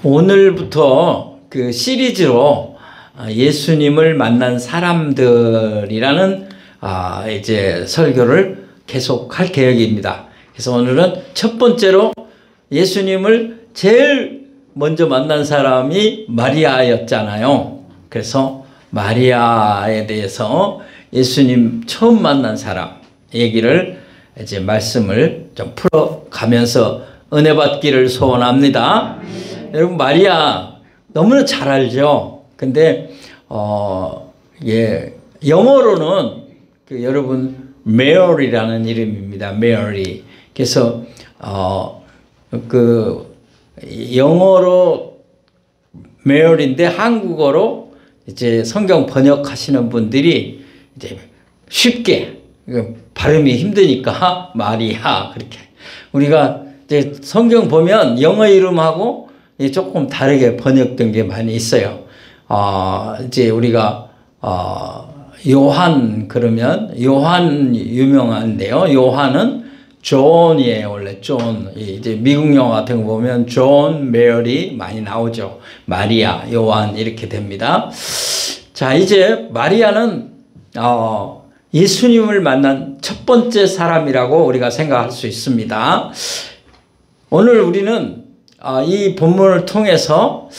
오늘부터 그 시리즈로 예수님을 만난 사람들이라는 이제 설교를 계속할 계획입니다. 그래서 오늘은 첫 번째로 예수님을 제일 먼저 만난 사람이 마리아였잖아요. 그래서 마리아에 대해서 예수님 처음 만난 사람 얘기를 이제 말씀을 좀 풀어가면서 은혜 받기를 소원합니다. 여러분 마리아 너무나 잘 알죠. 근데 영어로는 여러분 메어리라는 이름입니다. 메어리. 그래서 영어로 메어리인데 한국어로 이제 성경 번역하시는 분들이 이제 쉽게 발음이 힘드니까 마리아 그렇게 우리가 이제 성경 보면 영어 이름하고 조금 다르게 번역된 게 많이 있어요. 이제 우리가 요한 그러면 요한 유명한데요. 요한은 존이에요. 원래 존. 이제 미국 영화 같은 거 보면 존, 메리 많이 나오죠. 마리아, 요한 이렇게 됩니다. 자, 이제 마리아는 예수님을 만난 첫 번째 사람이라고 우리가 생각할 수 있습니다. 오늘 우리는 이 본문을 통해서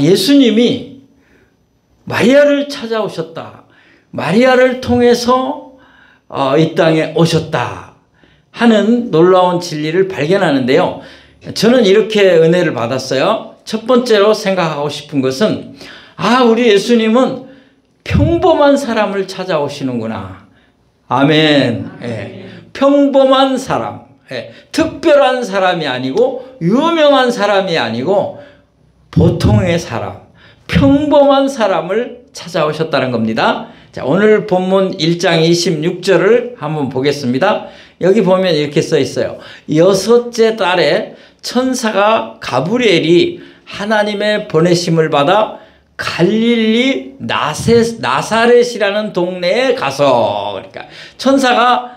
예수님이 마리아를 찾아오셨다. 마리아를 통해서 이 땅에 오셨다 하는 놀라운 진리를 발견하는데요. 저는 이렇게 은혜를 받았어요. 첫 번째로 생각하고 싶은 것은 우리 예수님은 평범한 사람을 찾아오시는구나. 아멘. 평범한 사람. 특별한 사람이 아니고 유명한 사람이 아니고 보통의 사람, 평범한 사람을 찾아오셨다는 겁니다. 자, 오늘 본문 1장 26절을 한번 보겠습니다. 여기 보면 이렇게 써 있어요. 여섯째 달에 천사가 가브리엘이 하나님의 보내심을 받아 갈릴리 나사렛이라는 동네에 가서, 그러니까 천사가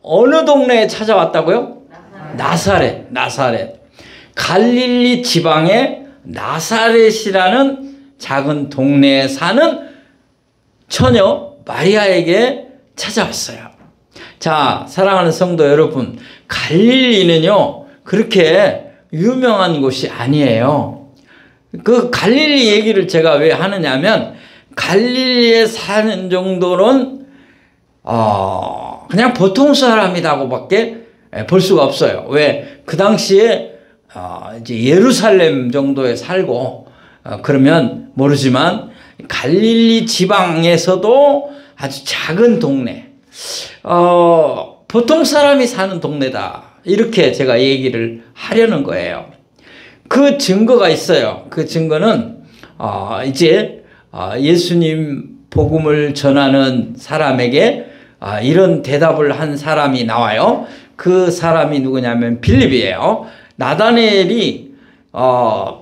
어느 동네에 찾아왔다고요? 나사렛. 갈릴리 지방의 나사렛이라는 작은 동네에 사는 처녀 마리아에게 찾아왔어요. 자, 사랑하는 성도 여러분, 갈릴리는요 그렇게 유명한 곳이 아니에요. 그 갈릴리 얘기를 제가 왜 하느냐면 갈릴리에 사는 정도는 그냥 보통 사람이라고밖에 볼 수가 없어요. 왜? 그 당시에 이제 예루살렘 정도에 살고 그러면 모르지만 갈릴리 지방에서도 아주 작은 동네, 보통 사람이 사는 동네다. 이렇게 제가 얘기를 하려는 거예요. 그 증거가 있어요. 그 증거는 이제 예수님 복음을 전하는 사람에게 이런 대답을 한 사람이 나와요. 그 사람이 누구냐면 빌립이에요. 나다나엘이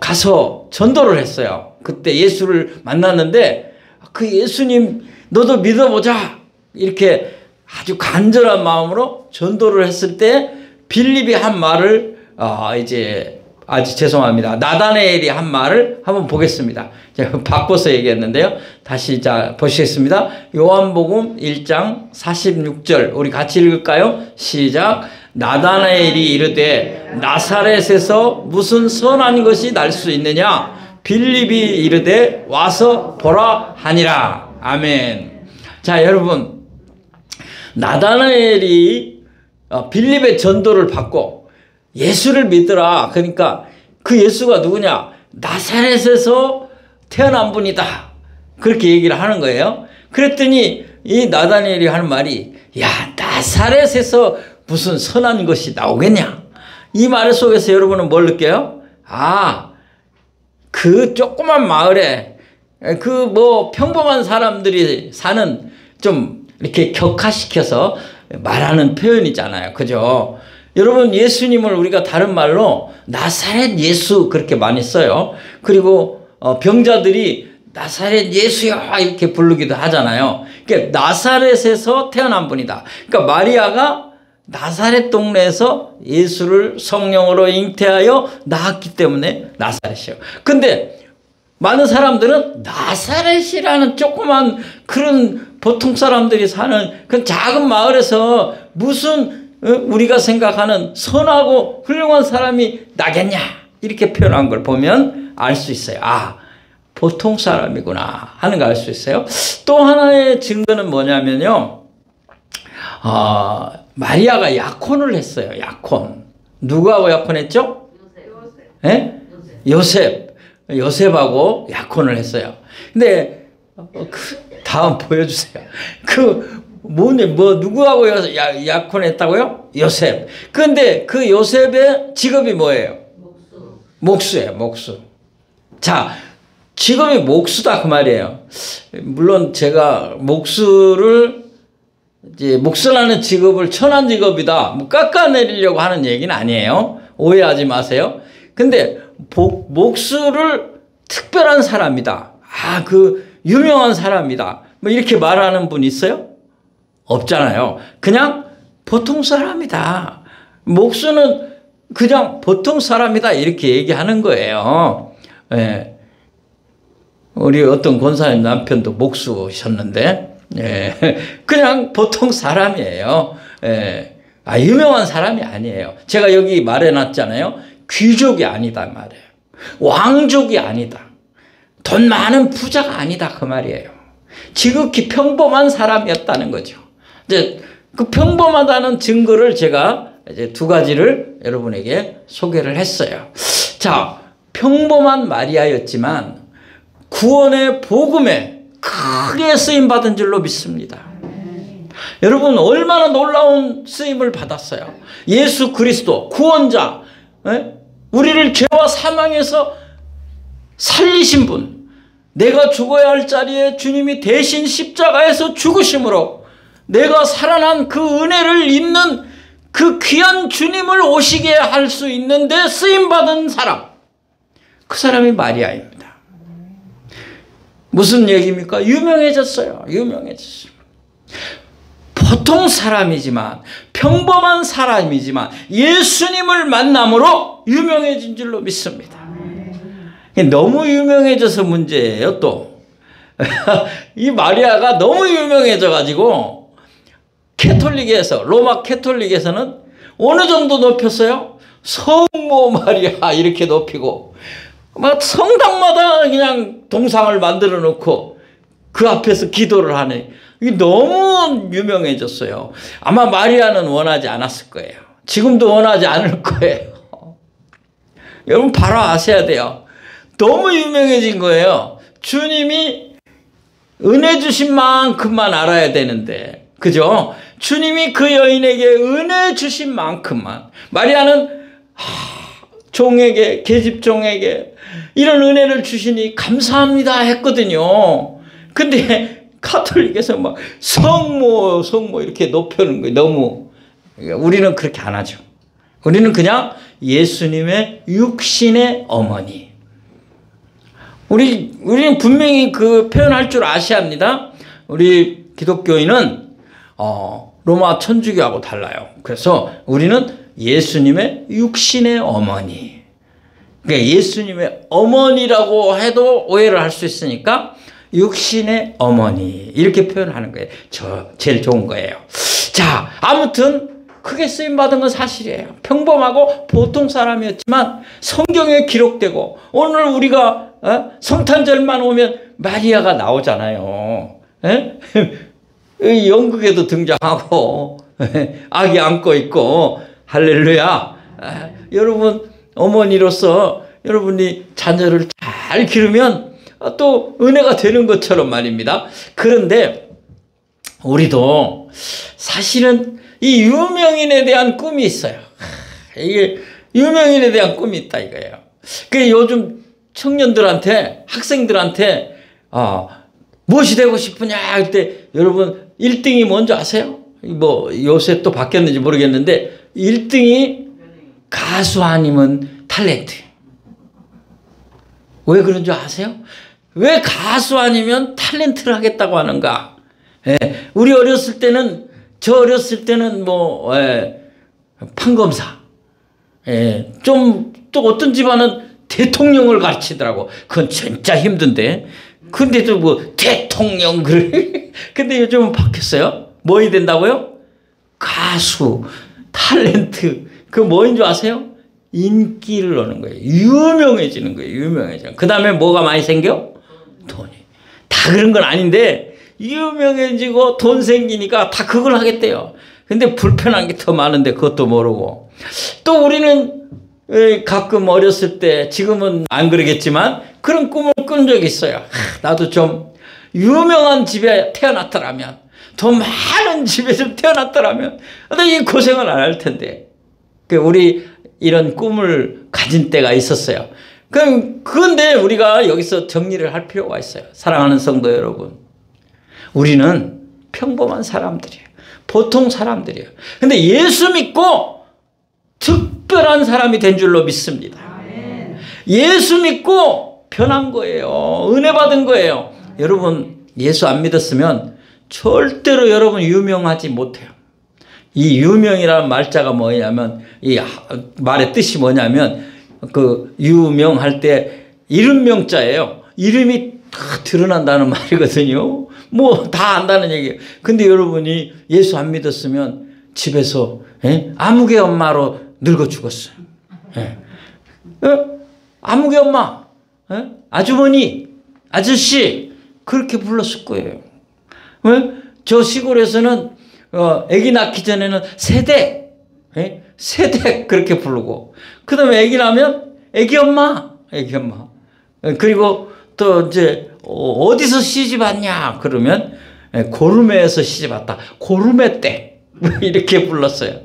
가서 전도를 했어요. 그때 예수를 만났는데 그 예수님 너도 믿어보자 이렇게 아주 간절한 마음으로 전도를 했을 때 빌립이 한 말을 죄송합니다. 나다나엘이 한 말을 한번 보겠습니다. 제가 바꿔서 얘기했는데요. 다시 보시겠습니다. 요한복음 1장 46절 우리 같이 읽을까요? 시작. 나다나엘이 이르되 나사렛에서 무슨 선한 것이 날 수 있느냐? 빌립이 이르되 와서 보라 하니라. 아멘. 자, 여러분 나다나엘이 빌립의 전도를 받고 예수를 믿더라. 그러니까 그 예수가 누구냐? 나사렛에서 태어난 분이다. 그렇게 얘기를 하는 거예요. 그랬더니 이 나다나엘이 하는 말이 나사렛에서 무슨 선한 것이 나오겠냐? 이 말 속에서 여러분은 뭘 느껴요? 그 조그만 마을에 평범한 사람들이 사는 좀 이렇게 격화시켜서 말하는 표현이잖아요. 그죠? 여러분 예수님을 우리가 다른 말로 나사렛 예수 그렇게 많이 써요. 그리고 병자들이 나사렛 예수야 이렇게 부르기도 하잖아요. 그러니까 나사렛에서 태어난 분이다. 그러니까 마리아가 나사렛 동네에서 예수를 성령으로 잉태하여 낳았기 때문에 나사렛이에요. 근데 많은 사람들은 나사렛이라는 조그만 그런 보통 사람들이 사는 그 작은 마을에서 무슨 우리가 생각하는 선하고 훌륭한 사람이 나겠냐 이렇게 표현한 걸 보면 알 수 있어요. 아, 보통 사람이구나 하는 걸 알 수 있어요. 또 하나의 증거는 뭐냐면요. 마리아가 약혼을 했어요. 약혼. 누구하고 약혼했죠? 요셉. 요셉하고 약혼을 했어요. 근데 다음 보여주세요. 누구하고 약혼했다고요? 요셉. 근데 그 요셉의 직업이 뭐예요? 목수예요, 목수. 자, 직업이 목수다 그 말이에요. 물론 제가 목수라는 직업을 천한 직업이다, 뭐 깎아내리려고 하는 얘기는 아니에요. 오해하지 마세요. 근데 목수를 특별한 사람이다. 유명한 사람이다. 뭐 이렇게 말하는 분 있어요? 없잖아요. 그냥 보통 사람이다. 목수는 그냥 보통 사람이다. 이렇게 얘기하는 거예요. 예. 우리 어떤 권사님 남편도 목수셨는데, 예. 그냥 보통 사람이에요. 예. 유명한 사람이 아니에요. 제가 여기 말해놨잖아요. 귀족이 아니다 말이에요. 왕족이 아니다. 돈 많은 부자가 아니다 그 말이에요. 지극히 평범한 사람이었다는 거죠. 이제 그 평범하다는 증거를 제가 이제 두 가지를 여러분에게 소개를 했어요. 자, 평범한 마리아였지만 구원의 복음에 크게 쓰임 받은 줄로 믿습니다. 여러분 얼마나 놀라운 쓰임을 받았어요. 예수 그리스도 구원자, 우리를 죄와 사망에서 살리신 분, 내가 죽어야 할 자리에 주님이 대신 십자가에서 죽으심으로 내가 살아난 그 은혜를 입는 그 귀한 주님을 오시게 할 수 있는데 쓰임받은 사람, 그 사람이 마리아입니다. 무슨 얘기입니까? 유명해졌어요. 유명해졌어요. 보통 사람이지만, 평범한 사람이지만 예수님을 만남으로 유명해진 줄로 믿습니다. 너무 유명해져서 문제예요. 또 이 마리아가 너무 유명해져 가지고 로마 캐톨릭에서는 어느 정도 높였어요? 성모 마리아 이렇게 높이고 막 성당마다 그냥 동상을 만들어 놓고 그 앞에서 기도를 하네. 이게 너무 유명해졌어요. 아마 마리아는 원하지 않았을 거예요. 지금도 원하지 않을 거예요. 여러분 바로 아셔야 돼요. 너무 유명해진 거예요. 주님이 은혜 주신 만큼만 알아야 되는데, 그죠? 주님이 그 여인에게 은혜 주신 만큼만. 마리아는 종에게, 계집종에게 이런 은혜를 주시니 감사합니다 했거든요. 근데 가톨릭에서 막 성모 이렇게 높여는 거예요. 너무. 우리는 그렇게 안 하죠. 우리는 그냥 예수님의 육신의 어머니. 우리는 분명히 그 표현할 줄 아셔야 합니다. 우리 기독교인은 로마 천주교하고 달라요. 그래서 우리는 예수님의 육신의 어머니. 그러니까 예수님의 어머니라고 해도 오해를 할 수 있으니까 육신의 어머니 이렇게 표현하는 거예요. 제일 좋은 거예요. 자, 아무튼 크게 쓰임받은 건 사실이에요. 평범하고 보통 사람이었지만 성경에 기록되고 오늘 우리가 성탄절만 오면 마리아가 나오잖아요. 연극에도 등장하고 아기 안고 있고 할렐루야. 여러분 어머니로서 여러분이 자녀를 잘 기르면 또 은혜가 되는 것처럼 말입니다. 그런데 우리도 사실은 이 유명인에 대한 꿈이 있어요. 이게 유명인에 대한 꿈이 있다 이거예요. 그 요즘 청년들한테, 학생들한테 무엇이 되고 싶으냐 할 때 여러분 1등이 뭔지 아세요? 뭐 요새 또 바뀌었는지 모르겠는데 1등이 가수 아니면 탤런트. 왜 그런 줄 아세요? 왜 가수 아니면 탤런트를 하겠다고 하는가? 우리 어렸을 때는 저 어렸을 때는 뭐 판검사, 좀 또 어떤 집안은 대통령을 가르치더라고. 그건 진짜 힘든데. 근데도 뭐 대통령 그래. 근데 요즘은 바뀌었어요. 뭐 해야 된다고요? 가수, 탤런트. 그 뭐인 줄 아세요? 인기를 얻는 거예요. 유명해지는 거예요. 유명해지는. 그 다음에 뭐가 많이 생겨? 돈이. 다 그런 건 아닌데 유명해지고 돈 생기니까 다 그걸 하겠대요. 근데 불편한 게 더 많은데 그것도 모르고. 또 우리는 가끔 어렸을 때, 지금은 안 그러겠지만 그런 꿈을 꾼 적이 있어요. 나도 좀 유명한 집에 태어났더라면, 돈 많은 집에 좀 태어났더라면 나 이 고생을 안 할 텐데. 우리 이런 꿈을 가진 때가 있었어요. 그런데 우리가 여기서 정리를 할 필요가 있어요. 사랑하는 성도 여러분, 우리는 평범한 사람들이에요. 보통 사람들이에요. 근데 예수 믿고 특별한 사람이 된 줄로 믿습니다. 예수 믿고 변한 거예요. 은혜 받은 거예요. 여러분, 예수 안 믿었으면 절대로 여러분 유명하지 못해요. 이 유명이라는 말자가 뭐냐면, 이 말의 뜻이 뭐냐면, 그 유명할 때 이름 명자예요. 이름이 다 드러난다는 말이거든요. 뭐 다 안다는 얘기예요. 근데 여러분이 예수 안 믿었으면 집에서 아무개 엄마로 늙어 죽었어요. 아무개 엄마, 아주머니, 아저씨 그렇게 불렀을 거예요. 저 시골에서는 아기 낳기 전에는 세대 그렇게 부르고, 그 다음에 아기 낳으면 아기 엄마. 그리고 또 이제 어디서 시집 왔냐 그러면 고르메에서 시집 왔다. 고르메 때 이렇게 불렀어요.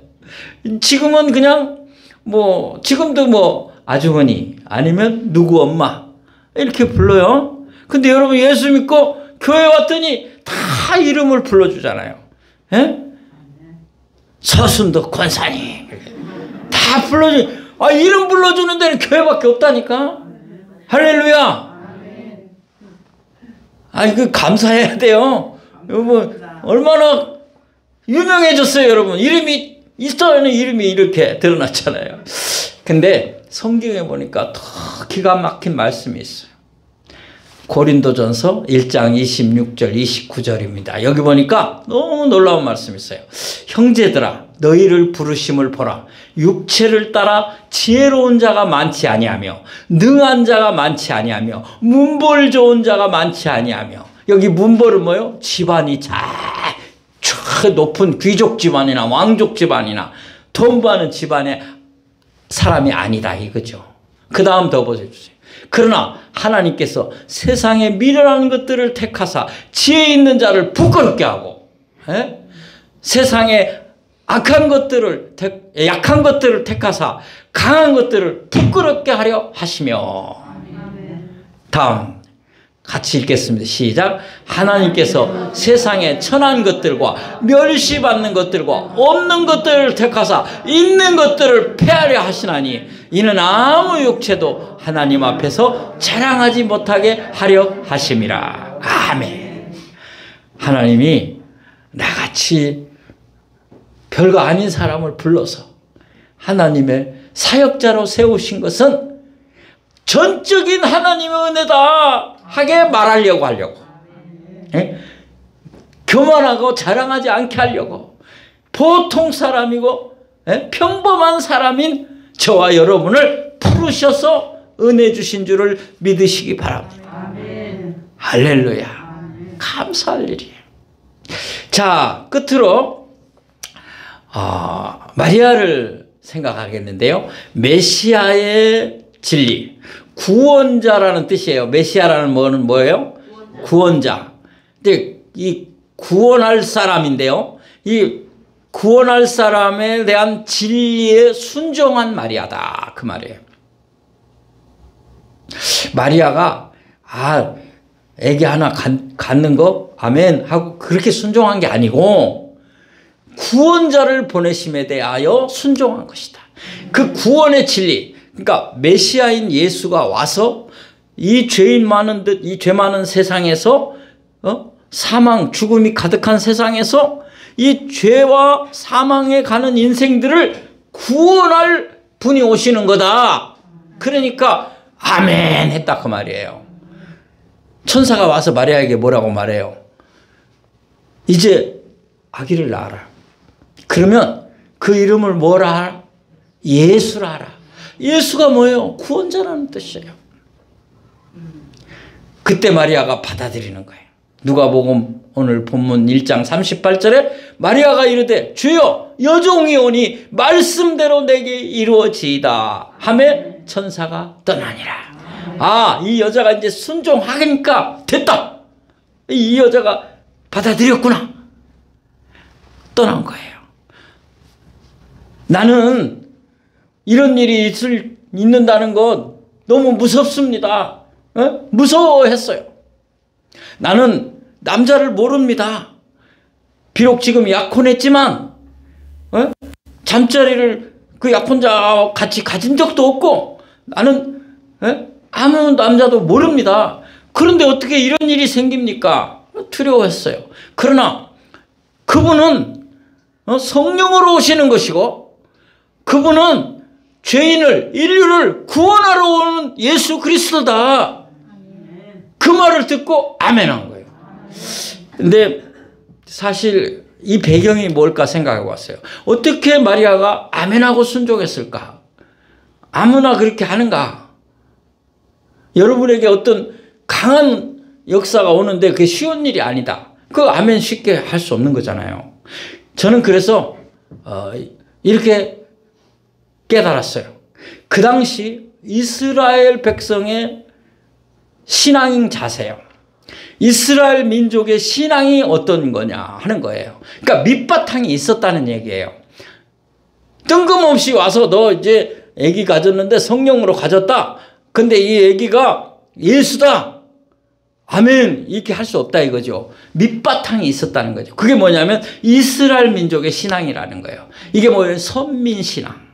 지금은 그냥 뭐 지금도 뭐 아주머니 아니면 누구 엄마 이렇게 불러요. 근데 여러분 예수 믿고 교회 왔더니 다 이름을 불러주잖아요. 서순도 권사님 다 불러주. 이름 불러주는 데는 교회밖에 없다니까. 할렐루야. 그 감사해야 돼요. 여러분 얼마나 유명해졌어요. 여러분 이름이 있어야는 이름이 이렇게 드러났잖아요. 근데 성경에 보니까 더 기가 막힌 말씀이 있어요. 고린도전서 1장 26절 29절입니다. 여기 보니까 너무 놀라운 말씀이 있어요. 형제들아 너희를 부르심을 보라. 육체를 따라 지혜로운 자가 많지 아니하며 능한 자가 많지 아니하며 문벌 좋은 자가 많지 아니하며. 여기 문벌은 뭐예요? 집안이 저 높은 귀족 집안이나 왕족 집안이나 돈 많은 집안의 사람이 아니다 이거죠. 그 다음 더 보세요. 그러나 하나님께서 세상에 미련한 것들을 택하사 지혜 있는 자를 부끄럽게 하고, 세상에 약한 것들을 택하사 강한 것들을 부끄럽게 하려 하시며. 다음 같이 읽겠습니다. 시작. 하나님께서 세상에 천한 것들과 멸시받는 것들과 없는 것들을 택하사 있는 것들을 폐하려 하시나니 이는 아무 육체도 하나님 앞에서 자랑하지 못하게 하려 하심이라. 아멘. 하나님이 나같이 별거 아닌 사람을 불러서 하나님의 사역자로 세우신 것은 전적인 하나님의 은혜다 하게 말하려고 하려고. 교만하고 자랑하지 않게 하려고. 보통 사람이고 평범한 사람인 저와 여러분을 부르셔서 은혜 주신 줄을 믿으시기 바랍니다. 아멘. 할렐루야. 아멘. 감사할 일이에요. 자, 끝으로 마리아를 생각하겠는데요. 메시아의 진리, 구원자라는 뜻이에요. 메시아라는 뭐는 뭐예요? 구원자. 근데 이 구원할 사람인데요. 이 구원할 사람에 대한 진리에 순종한 마리아다 그 말이에요. 마리아가 애기 하나 갖는 거 아멘 하고 그렇게 순종한 게 아니고 구원자를 보내심에 대하여 순종한 것이다. 그 구원의 진리, 그러니까 메시아인 예수가 와서 이 죄 많은 세상에서 사망 죽음이 가득한 세상에서 이 죄와 사망에 가는 인생들을 구원할 분이 오시는 거다. 그러니까 아멘 했다 그 말이에요. 천사가 와서 마리아에게 뭐라고 말해요? 이제 아기를 낳아라. 그러면 그 이름을 뭐라 하라? 예수라 하라. 예수가 뭐예요? 구원자라는 뜻이에요. 그때 마리아가 받아들이는 거예요. 누가복음 오늘 본문 1장 38절에 마리아가 이르되 주여 여종이 오니 말씀대로 내게 이루어지이다 하매 천사가 떠나니라. 아, 이 여자가 이제 순종하니까 됐다. 이 여자가 받아들였구나. 떠난 거예요. 나는 이런 일이 있는다는 건 너무 무섭습니다. 무서워했어요. 나는 남자를 모릅니다. 비록 지금 약혼했지만 잠자리를 그 약혼자와 같이 가진 적도 없고 나는 아무 남자도 모릅니다. 그런데 어떻게 이런 일이 생깁니까? 두려워했어요. 그러나 그분은 성령으로 오시는 것이고 그분은 죄인을 인류를 구원하러 오는 예수 그리스도다. 그 말을 듣고 아멘한 거예요. 근데 사실 이 배경이 뭘까 생각해 봤어요. 어떻게 마리아가 아멘하고 순종했을까? 아무나 그렇게 하는가? 여러분에게 어떤 강한 역사가 오는데 그게 쉬운 일이 아니다. 그 아멘 쉽게 할 수 없는 거잖아요. 저는 그래서 이렇게 깨달았어요. 그 당시 이스라엘 백성의 신앙 자세요. 이스라엘 민족의 신앙이 어떤 거냐 하는 거예요. 그러니까 밑바탕이 있었다는 얘기예요. 뜬금없이 와서 너 이제 아기 가졌는데 성령으로 가졌다. 근데 이 아기가 예수다. 아멘. 이렇게 할 수 없다 이거죠. 밑바탕이 있었다는 거죠. 그게 뭐냐면 이스라엘 민족의 신앙이라는 거예요. 이게 뭐예요? 선민신앙.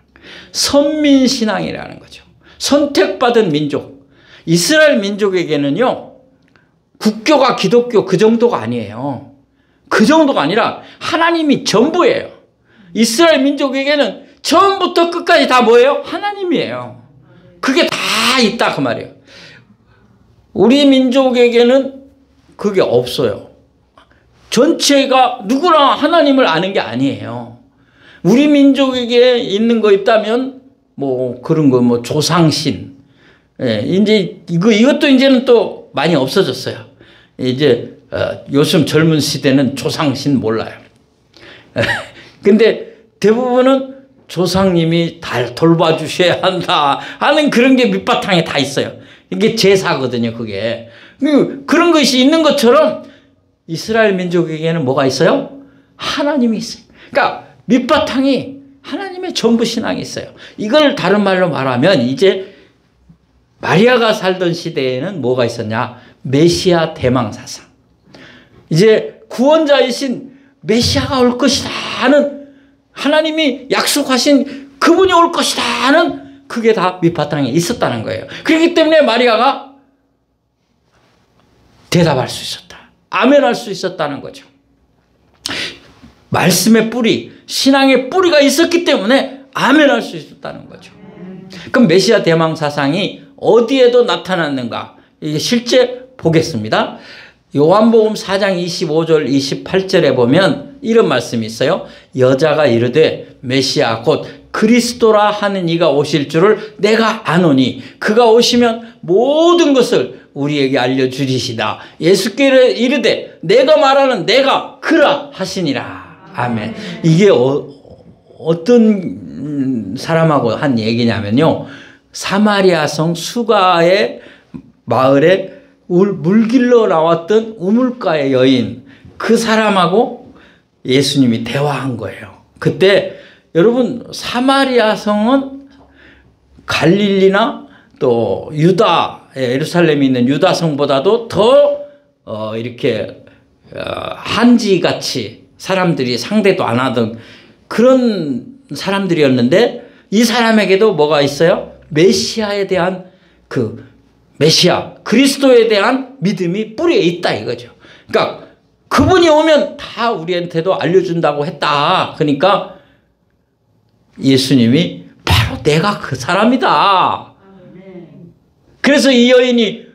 선민신앙이라는 거죠. 선택받은 민족. 이스라엘 민족에게는요. 국교가 기독교 그 정도가 아니에요. 그 정도가 아니라 하나님이 전부예요. 이스라엘 민족에게는 처음부터 끝까지 다 뭐예요? 하나님이에요. 그게 다 있다 그 말이에요. 우리 민족에게는 그게 없어요. 전체가 누구나 하나님을 아는 게 아니에요. 우리 민족에게 있는 거 있다면 뭐 그런 거 뭐 조상신. 예, 이제 이것도 이제는 또 많이 없어졌어요. 이제 요즘 젊은 시대는 조상신 몰라요. 근데 대부분은 조상님이 다 돌봐주셔야 한다 하는 그런 게 밑바탕에 다 있어요. 이게 제사거든요, 그게. 그런 것이 있는 것처럼 이스라엘 민족에게는 뭐가 있어요? 하나님이 있어요. 그러니까 밑바탕이 하나님의 전부 신앙이 있어요. 이걸 다른 말로 말하면 이제 마리아가 살던 시대에는 뭐가 있었냐? 메시아 대망사상. 이제 구원자이신 메시아가 올 것이다 하는 하나님이 약속하신 그분이 올 것이다 하는 그게 다 밑바탕에 있었다는 거예요. 그렇기 때문에 마리아가 대답할 수 있었다. 아멘할 수 있었다는 거죠. 말씀의 뿌리, 신앙의 뿌리가 있었기 때문에 아멘할 수 있었다는 거죠. 그럼 메시아 대망 사상이 어디에도 나타났는가? 이게 실제 보겠습니다. 요한복음 4장 25절 28절에 보면 이런 말씀이 있어요. 여자가 이르되 메시아 곧 그리스도라 하는 이가 오실 줄을 내가 아노니 그가 오시면 모든 것을 우리에게 알려주리시다. 예수께서 이르되 내가 말하는 내가 그라 하시니라. 아멘. 이게 어떤 사람하고 한 얘기냐면요. 사마리아 성 수가의 마을에 물길로 나왔던 우물가의 여인, 그 사람하고 예수님이 대화한 거예요. 그때 여러분 사마리아 성은 갈릴리나 또 유다, 예루살렘에 있는 유다 성보다도 더 이렇게 한지같이 사람들이 상대도 안 하던 그런 사람들이었는데 이 사람에게도 뭐가 있어요? 메시아에 대한 메시아 그리스도에 대한 믿음이 뿌리에 있다 이거죠. 그러니까 그분이 오면 다 우리한테도 알려준다고 했다. 그러니까 예수님이 바로 내가 그 사람이다. 그래서 이 여인이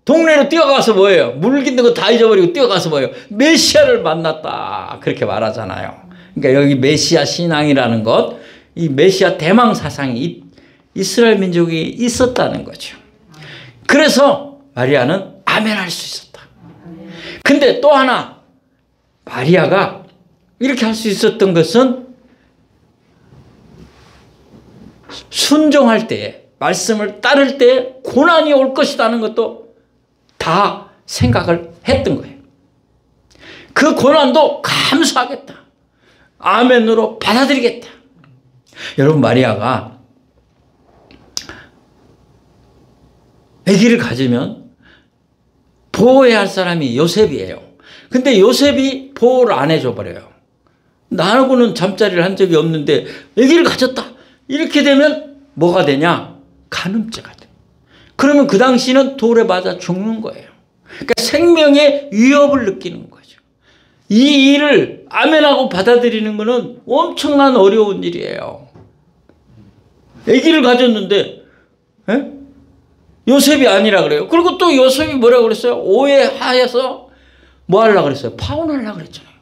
동네로 뛰어가서 뭐예요? 물깃는 거 다 잊어버리고 뛰어가서 뭐예요? 메시아를 만났다. 그렇게 말하잖아요. 그러니까 여기 메시아 신앙이라는 것, 이 메시아 대망 사상이 이스라엘 민족이 있었다는 거죠. 그래서 마리아는 아멘할 수 있었다. 근데 또 하나, 마리아가 이렇게 할 수 있었던 것은 순종할 때에, 말씀을 따를 때 고난이 올 것이라는 것도 다 생각을 했던 거예요. 그 고난도 감수하겠다. 아멘으로 받아들이겠다. 여러분, 마리아가 아기를 가지면 보호해야 할 사람이 요셉이에요. 근데 요셉이 보호를 안 해줘 버려요. 나하고는 잠자리를 한 적이 없는데 아기를 가졌다. 이렇게 되면 뭐가 되냐? 간음죄가 돼. 그러면 그 당시는 돌에 맞아 죽는 거예요. 그러니까 생명의 위협을 느끼는 거죠. 이 일을 아멘하고 받아들이는 것은 엄청난 어려운 일이에요. 아기를 가졌는데 요셉이 아니라 그래요. 그리고 또 요셉이 뭐라고 그랬어요? 오해하여서 뭐 하려고 그랬어요? 파혼하려고 그랬잖아요.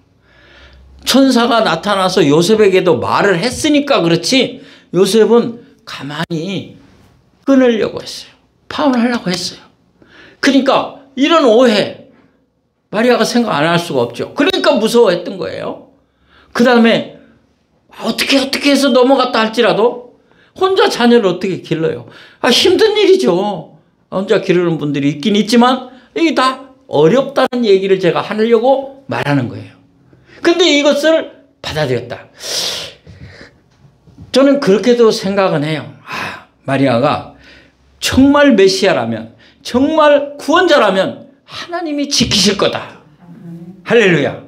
천사가 나타나서 요셉에게도 말을 했으니까 그렇지, 요셉은 가만히 끊으려고 했어요. 파혼하려고 했어요. 그러니까 이런 오해 마리아가 생각 안 할 수가 없죠. 그러니까 무서워했던 거예요. 그 다음에 어떻게 해서 넘어갔다 할지라도 혼자 자녀를 어떻게 길러요? 힘든 일이죠. 혼자 기르는 분들이 있긴 있지만 이게 다 어렵다는 얘기를 제가 하려고 말하는 거예요. 근데 이것을 받아들였다. 저는 그렇게도 생각은 해요. 마리아가 정말 메시아라면, 정말 구원자라면 하나님이 지키실 거다. 할렐루야.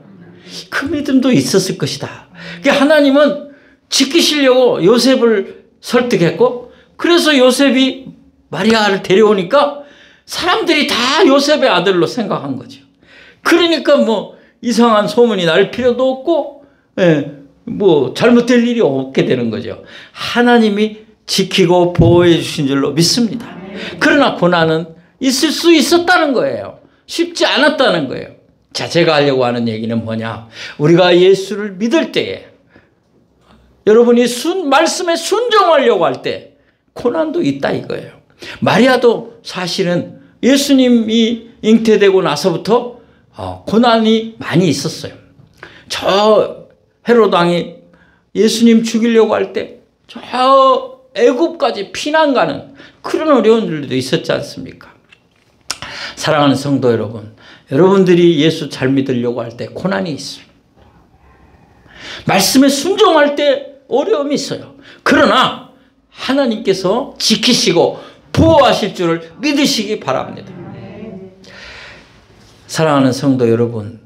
그 믿음도 있었을 것이다. 하나님은 지키시려고 요셉을 설득했고, 그래서 요셉이 마리아를 데려오니까 사람들이 다 요셉의 아들로 생각한 거죠. 그러니까 뭐 이상한 소문이 날 필요도 없고, 뭐 잘못될 일이 없게 되는 거죠. 하나님이 지키고 보호해 주신 줄로 믿습니다. 그러나 고난은 있을 수 있었다는 거예요. 쉽지 않았다는 거예요. 자, 제가 하려고 하는 얘기는 뭐냐? 우리가 예수를 믿을 때에, 여러분이 말씀에 순종하려고 할 때 고난도 있다 이거예요. 마리아도 사실은 예수님이 잉태되고 나서부터 고난이 많이 있었어요. 저 헤롯 왕이 예수님 죽이려고 할 때 저 애굽까지 피난 가는 그런 어려운 일도 있었지 않습니까? 사랑하는 성도 여러분, 여러분들이 예수 잘 믿으려고 할 때 고난이 있어요. 말씀에 순종할 때 어려움이 있어요. 그러나 하나님께서 지키시고 보호하실 줄을 믿으시기 바랍니다. 사랑하는 성도 여러분,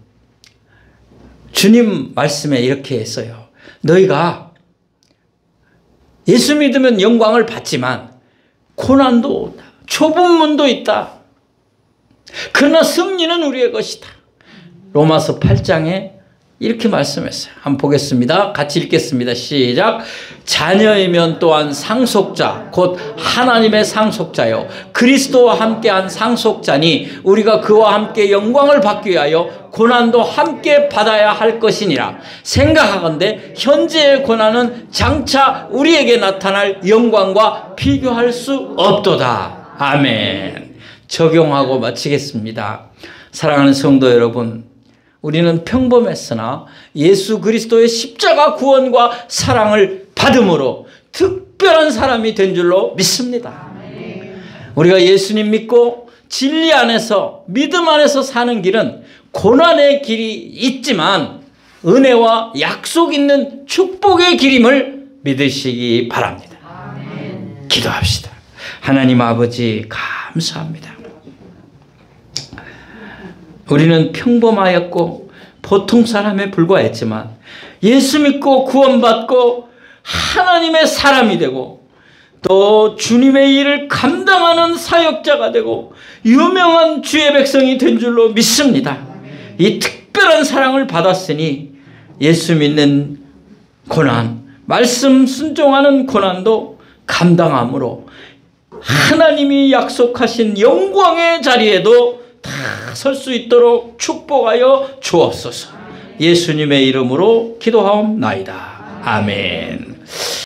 주님 말씀에 이렇게 했어요. 너희가 예수 믿으면 영광을 받지만 고난도 좁은 문도 있다. 그러나 승리는 우리의 것이다. 로마서 8장에 이렇게 말씀했어요. 한번 보겠습니다. 같이 읽겠습니다. 시작. 자녀이면 또한 상속자, 곧 하나님의 상속자요, 그리스도와 함께한 상속자니 우리가 그와 함께 영광을 받기 위하여 고난도 함께 받아야 할 것이니라. 생각하건대 현재의 고난은 장차 우리에게 나타날 영광과 비교할 수 없도다. 아멘. 적용하고 마치겠습니다. 사랑하는 성도 여러분, 우리는 평범했으나 예수 그리스도의 십자가 구원과 사랑을 받음으로 특별한 사람이 된 줄로 믿습니다. 우리가 예수님 믿고 진리 안에서, 믿음 안에서 사는 길은 고난의 길이 있지만 은혜와 약속 있는 축복의 길임을 믿으시기 바랍니다. 기도합시다. 하나님 아버지, 감사합니다. 우리는 평범하였고 보통 사람에 불과했지만 예수 믿고 구원받고 하나님의 사람이 되고 또 주님의 일을 감당하는 사역자가 되고 유명한 주의 백성이 된 줄로 믿습니다. 이 특별한 특별한 사랑을 받았으니 예수 믿는 고난, 말씀 순종하는 고난도 감당함으로 하나님이 약속하신 영광의 자리에도 다 설 수 있도록 축복하여 주옵소서. 예수님의 이름으로 기도하옵나이다. 아멘.